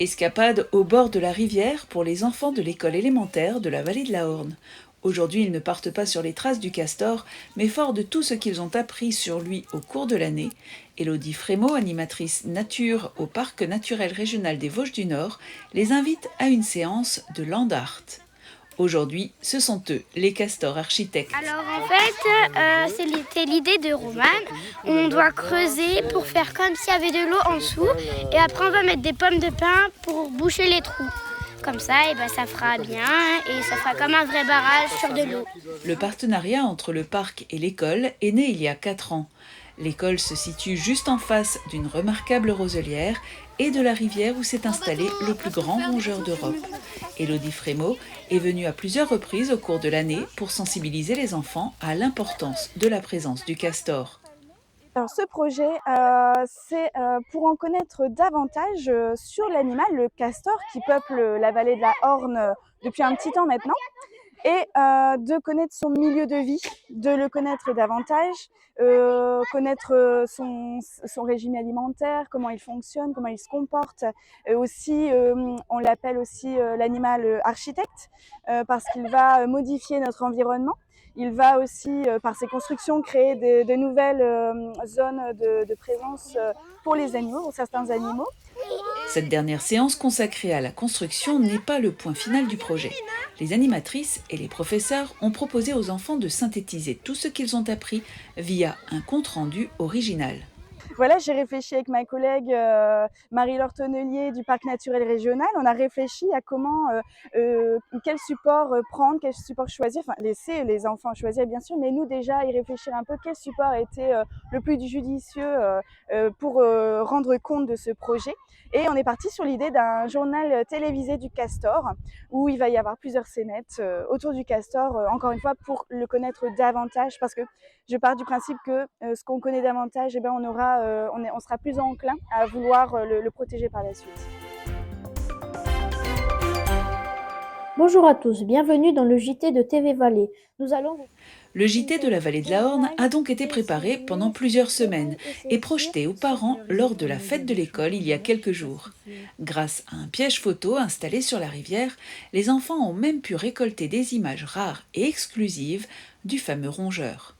Escapade au bord de la rivière pour les enfants de l'école élémentaire de la vallée de la Horne. Aujourd'hui, ils ne partent pas sur les traces du castor, mais forts de tout ce qu'ils ont appris sur lui au cours de l'année. Élodie Frémaux, animatrice nature au Parc naturel régional des Vosges du Nord, les invite à une séance de land art. Aujourd'hui, ce sont eux, les castors architectes. Alors en fait, c'était l'idée de Roman. On doit creuser pour faire comme s'il y avait de l'eau en dessous. Et après, on va mettre des pommes de pin pour boucher les trous. Comme ça, et ça fera bien et ça fera comme un vrai barrage sur de l'eau. Le partenariat entre le parc et l'école est né il y a 4 ans. L'école se situe juste en face d'une remarquable roselière et de la rivière où s'est installé le plus grand rongeur d'Europe. Élodie Frémaux est venue à plusieurs reprises au cours de l'année pour sensibiliser les enfants à l'importance de la présence du castor. Alors ce projet, c'est pour en connaître davantage sur l'animal, le castor, qui peuple la vallée de la Horne depuis un petit temps maintenant, et de connaître son milieu de vie, de le connaître davantage, connaître son régime alimentaire, comment il fonctionne, comment il se comporte. Aussi, on l'appelle aussi l'animal architecte, parce qu'il va modifier notre environnement. Il va aussi, par ses constructions, créer de nouvelles zones de présence pour les animaux, pour certains animaux. Cette dernière séance consacrée à la construction n'est pas le point final du projet. Les animatrices et les professeurs ont proposé aux enfants de synthétiser tout ce qu'ils ont appris via un compte-rendu original. Voilà, j'ai réfléchi avec ma collègue Marie-Laure Tonnelier du Parc naturel régional. On a réfléchi à comment, quel support prendre, quel support choisir, enfin laisser les enfants choisir bien sûr, mais nous déjà y réfléchir un peu quel support était le plus judicieux pour rendre compte de ce projet. Et on est parti sur l'idée d'un journal télévisé du castor, où il va y avoir plusieurs scénettes autour du castor, encore une fois pour le connaître davantage, parce que je pars du principe que ce qu'on connaît davantage, on sera plus enclin à vouloir le protéger par la suite. Bonjour à tous, bienvenue dans le JT de TV Vallée. Le JT de la vallée de la Horne a donc été préparé pendant plusieurs semaines et projeté aux parents lors de la fête de l'école il y a quelques jours. Grâce à un piège photo installé sur la rivière, les enfants ont même pu récolter des images rares et exclusives du fameux rongeur.